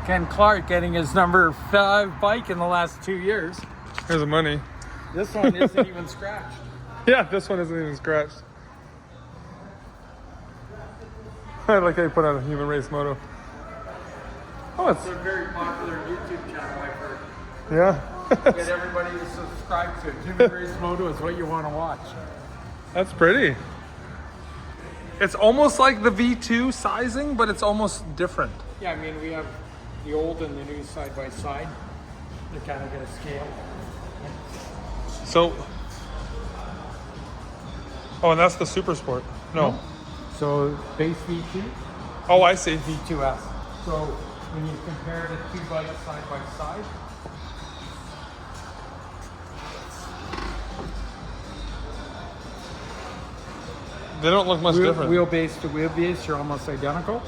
Ken Clark getting his number 5 bike in the last 2 years. Here's the money. This one isn't even scratched. Yeah, this one isn't even scratched. I like how you put on a human race moto. Oh, it's a very popular YouTube channel, I've heard. Yeah. Get everybody to subscribe to it. Human Race Moto is what you want to watch. That's pretty. It's almost like the V2 sizing, but it's almost different. Yeah, I mean, we have the old and the new side by side. They kind of get a scale. So, oh, and that's the Super Sport. No. So, base V2. Oh, I see. V2S. So, when you compare the two bikes side by side, they don't look much different. Wheelbase to wheelbase, you're almost identical.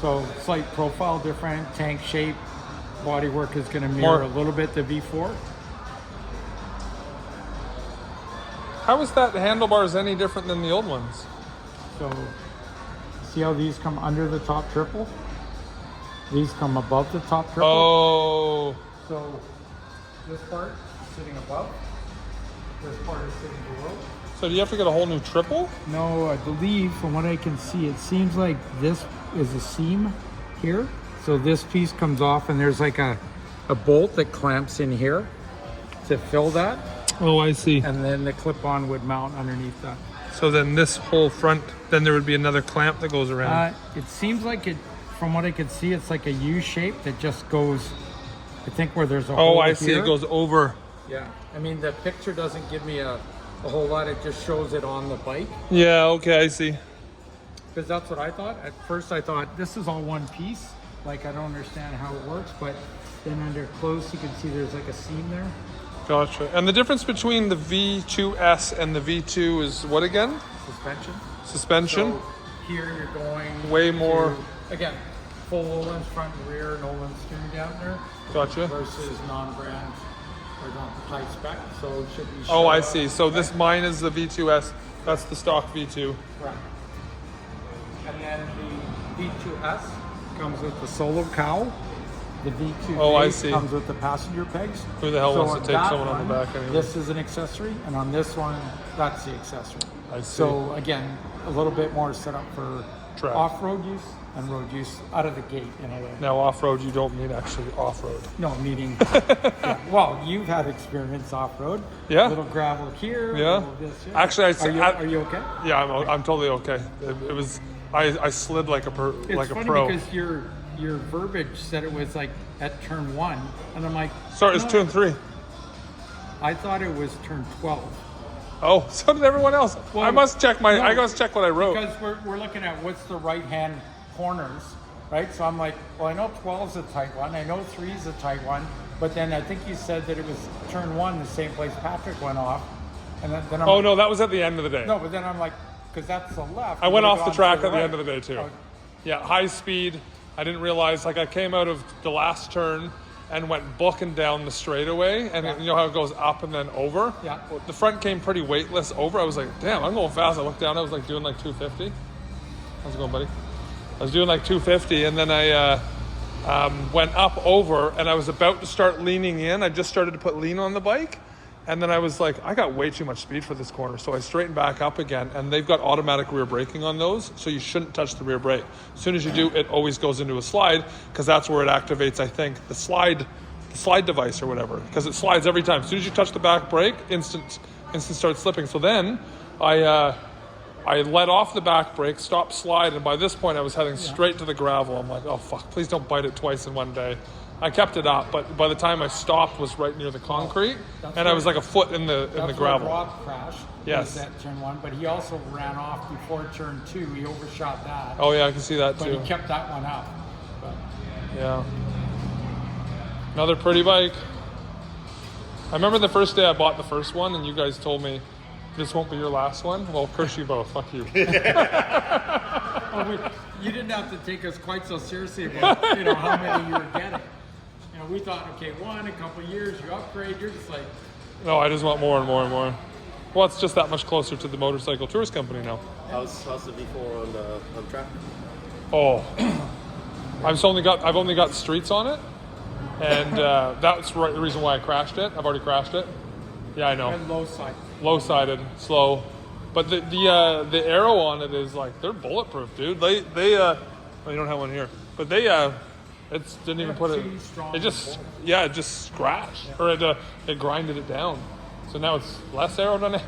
So slight profile different, tank shape, bodywork is going to mirror a little bit the V4. How is that handlebars any different than the old ones? So see how these come under the top triple? These come above the top triple. Oh. So this part is sitting above. This part is sitting below. So do you have to get a whole new triple? No, I believe from what I can see, it seems like this is a seam here. So this piece comes off and there's like a bolt that clamps in here to fill that. Oh, I see. And then the clip-on would mount underneath that. So then this whole front, then there would be another clamp that goes around. It seems like it, from what I could see, it's like a U shape that just goes, I think where there's a hole. Oh, I see. It goes over. Yeah. I mean, the picture doesn't give me a whole lot. It just shows it on the bike. Yeah, okay, I see. Because that's what I thought. At first I thought this is all one piece. Like, I don't understand how it works, but then under close you can see there's like a seam there. Gotcha. And the difference between the V2S and the V2 is what again? Suspension. Suspension. So here you're going way more. Again, full Öhlins front and rear, and Öhlins steering dampener. Gotcha. Versus non-brand or non-high spec. So it should be. Oh, I see. So this mine is the V2S. That's the stock V2. Right. And then the V2S comes with the solo cowl. The V2 comes with the passenger pegs. Who the hell wants to take someone on the back anyway? This is an accessory, and on this one, that's the accessory. I see. So again, a little bit more set up for track, off-road use and road use out of the gate in a way. Now off-road, you don't mean actually off-road. No, meaning, yeah. Well, you've had experience off-road. Yeah. A little gravel here. Yeah. A little this here. Actually, are you okay? Yeah, I'm totally okay. It was, I slid like a pro. It's funny because your verbiage said it was like at turn 1, and I'm like, sorry, it's turn 3. I thought it was turn 12. Oh, so did everyone else. Well, I must check what I wrote. Because we're looking at what's the right hand corners, right? So I'm like, well, I know 12's a tight one, I know 3's a tight one, but then I think you said that it was turn 1, the same place Patrick went off, and then I'm like, no, that was at the end of the day. No, but then I'm like, because that's the left. I went off the track at the end of the day too. Oh. Yeah, high speed. I didn't realize, like I came out of the last turn and went booking down the straightaway, and you know how it goes up and then over? Yeah. The front came pretty weightless over. I was like, damn, I'm going fast. I looked down, I was like doing like 250. How's it going, buddy? I was doing like 250, and then I went up over, and I was about to start leaning in. I just started to put lean on the bike. And then I was like, I got way too much speed for this corner. So I straightened back up again, and they've got automatic rear braking on those. So you shouldn't touch the rear brake. As soon as you do, it always goes into a slide, because that's where it activates, I think, the slide device or whatever, because it slides every time. As soon as you touch the back brake, instant starts slipping. So then I let off the back brake, stopped slide, and by this point I was heading straight to the gravel. I'm like, oh fuck, please don't bite it twice in one day. I kept it up, but by the time I stopped, was right near the concrete, and I was like a foot in the gravel. Rob crashed. Yes. At turn 1, but he also ran off before turn 2. He overshot that. Oh yeah, I can see that too. But he kept that one up. But. Yeah. Another pretty bike. I remember the first day I bought the first one, and you guys told me, this won't be your last one. Well, curse you both. Fuck you. You didn't have to take us quite so seriously about how many you were getting. We thought, okay, a couple years, you upgrade, you're just like... No, I just want more and more and more. Well, it's just that much closer to the motorcycle tourist company now. How's the V4 on track? Oh, I've only got streets on it, and that's the reason why I crashed it. I've already crashed it. Yeah, I know. And low side. Low-sided, slow, but the arrow on it is like they're bulletproof, dude. They you don't have one here, but they it didn't even put it. It just scratched or it grinded it down, so now it's less aerodynamic.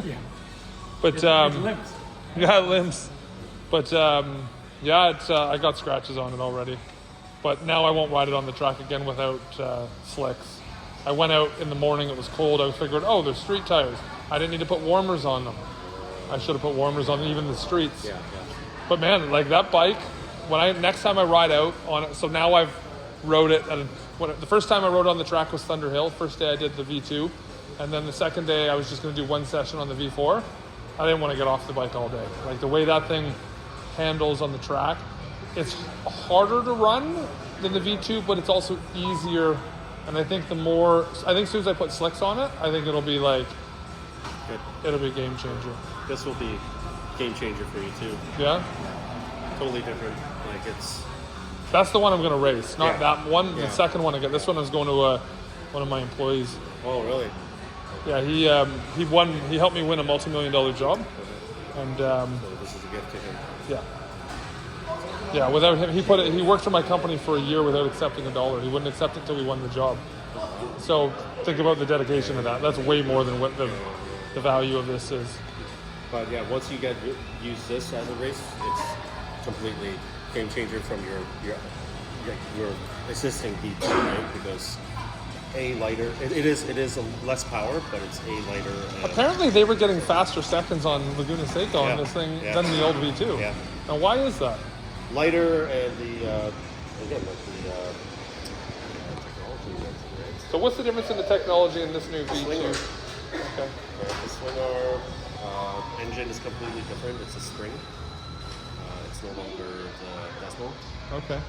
Yeah. But It limps. yeah, it limps. But I got scratches on it already. But now I won't ride it on the track again without slicks. I went out in the morning, it was cold. I figured, oh, there's street tires. I didn't need to put warmers on them. I should have put warmers on even the streets. Yeah. But man, like that bike, next time I ride out on it, so now I've rode it, and the first time I rode on the track was Thunder Hill. First day I did the V2, and then the second day I was just going to do one session on the V4. I didn't want to get off the bike all day. Like the way that thing handles on the track, it's harder to run than the V2, but it's also easier. And I think as soon as I put slicks on it, I think it'll be like, it'll be a game changer. This will be game changer for you too. Yeah? Totally different. That's the one I'm going to race, not that one. Yeah. The second one I got. This one I was going to one of my employees. Oh, really? Yeah, he won. He helped me win a multi-million-dollar job, and So this is a gift to him. yeah. Without him, he worked for my company for a year without accepting a dollar. He wouldn't accept it until we won the job. So think about the dedication to that. That's way more than what the value of this is. But yeah, once you use this as a race, it's completely game changer from your existing V2, right? Because lighter. It is a less power, but it's lighter. Apparently, they were getting faster seconds on Laguna Seca on this thing than the old V2. Yeah. Now, why is that? Lighter and the technology. So, what's the difference in the technology in this new V2? Slinger. Okay. The Slinger engine is completely different. It's a spring. It's no longer the decimal. Okay.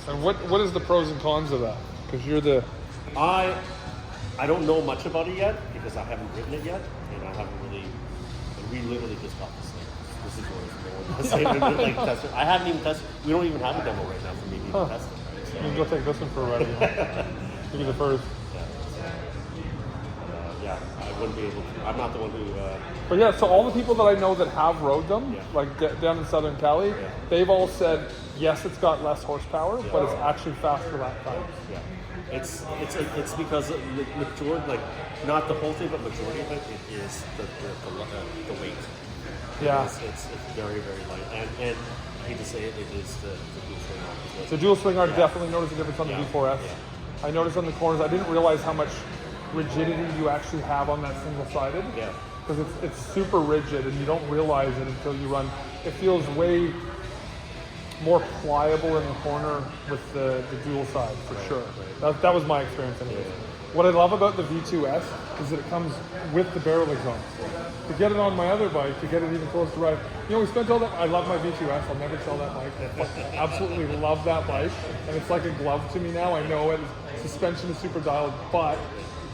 The And what is the pros and cons of that? Because you're the... I don't know much about it yet because I haven't ridden it yet, and I haven't really. We literally just got this thing. This is what it's test it. I haven't even tested. We don't even have a demo right now for me to even test it. Right? So, You can go take this one for a ride. You'll be the first. Yeah, I wouldn't be able to. I'm not the one who. But yeah, so all the people that I know that have rode them, Yeah. like down in Southern Cali, they've all said, yes, it's got less horsepower, but it's actually faster lap times. Yeah. It's because the majority, like not the whole thing, but majority of it is the weight. Yeah. It's very, very light, and I hate to say it, it is the dual swing arm. The dual swing arm definitely noticed a difference on the Yeah. V4S. Yeah. I noticed on the corners, I didn't realize how much rigidity you actually have on that single-sided. Yeah. Because it's super rigid and you don't realize it until you run. It feels way more pliable in the corner with the dual side, for sure. Right. That was my experience anyway. What I love about the V2S is that it comes with the barrel exhaust. To get it on my other bike, to get it even close to ride, we spent all that. I love my V2S. I'll never sell that bike. I absolutely love that bike, and it's like a glove to me now. I know it. Suspension is super dialed, but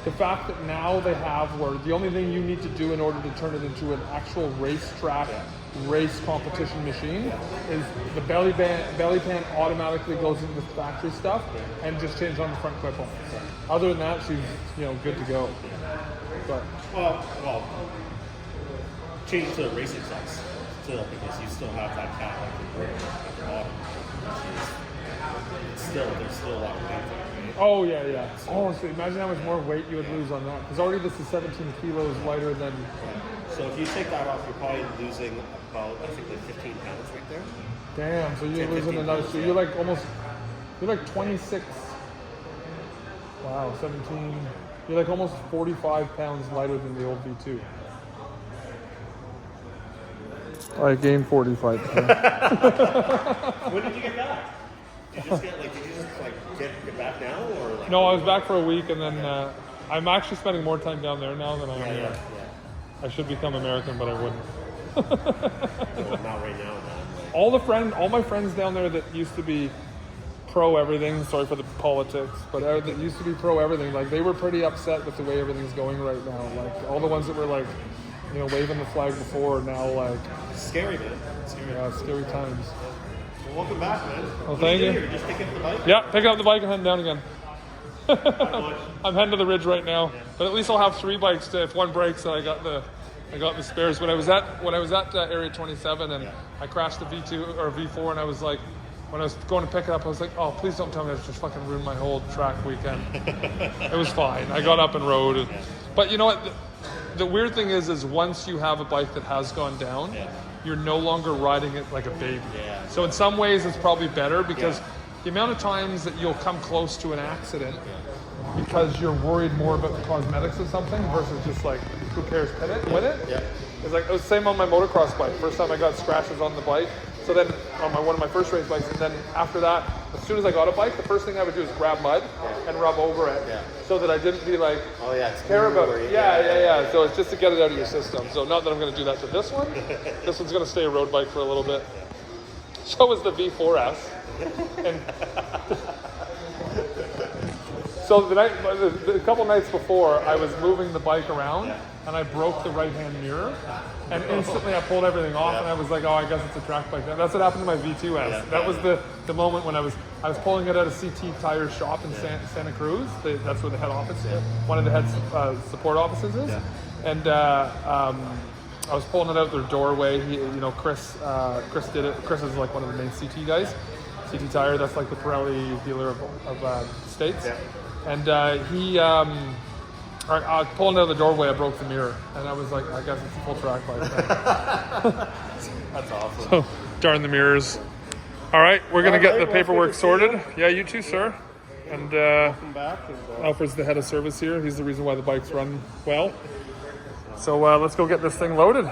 the fact that now they have where the only thing you need to do in order to turn it into an actual racetrack, race competition machine is the belly pan automatically goes into the factory stuff and just change on the front clip on. Other than that, she's good to go. But Well, change to the racing size still because you still have that cat like at the bottom. There's still a lot of weight there, right? oh yeah. Oh, so imagine how much more weight you would lose on that. Because already this is 17 kilos lighter than. So if you take that off, you're probably losing about, I think, like 15 pounds right there. Damn. So you're 10, losing 15 another. pounds, So you're like almost. You're like 26. Wow, 17. You're like almost 45 pounds lighter than the old V2. I gained 45 pounds. When did you get back? Did you just get back now, or like? No, I was back for a week, and then I'm actually spending more time down there now than I am here. I should become American, but I wouldn't. No, not right now, man. Like, All my friends down there that used to be pro everything. Sorry for the politics, but that used to be pro everything. Like they were pretty upset with the way everything's going right now. Like all the ones that were like, waving the flag before now, like scary, man. Yeah, scary times. Well, welcome back, man. Well, thank you. You're just picking up the bike? Yeah, picking up the bike and heading down again. I'm heading to the ridge right now, but at least I'll have 3 bikes to, if one breaks, I got the spares. When I was at Area 27 and I crashed the V2 or V4, and I was like, when I was going to pick it up, I was like, oh, please don't tell me I just fucking ruined my whole track weekend. It was fine. I got up and rode. But you know what? The weird thing is once you have a bike that has gone down, you're no longer riding it like a baby. Yeah. So in some ways, it's probably better because the amount of times that you'll come close to an accident because you're worried more about the cosmetics of something versus just like, who cares, win it? Yeah. It's like, it was the same on my motocross bike. First time I got scratches on the bike. So then on one of my first race bikes, and then after that, as soon as I got a bike, the first thing I would do is grab mud and rub over it so that I didn't be like, care about it. Yeah. So it's just to get it out of your system. So not that I'm going to do that to this one. This one's going to stay a road bike for a little bit. So is the V2S. And so a couple nights before, I was moving the bike around and I broke the right-hand mirror, and instantly I pulled everything off and I was like, oh, I guess it's a track bike. That's what happened to my V2S. That was the moment when I was pulling it out of CT Tire shop in Santa Cruz. That's where the head office, one of the head support offices is. And I was pulling it out their doorway. Chris did it. Chris is like one of the main CT guys. CT Tire, that's like the Pirelli dealer of States. And I was pulling out of the doorway, I broke the mirror. And I was like, I guess it's a full track bike. That's awesome. So, darn the mirrors. All right, we're going to get the paperwork sorted. Yeah, you too, sir. And Welcome back. Alfred's the head of service here. He's the reason why the bikes run well. So let's go get this thing loaded.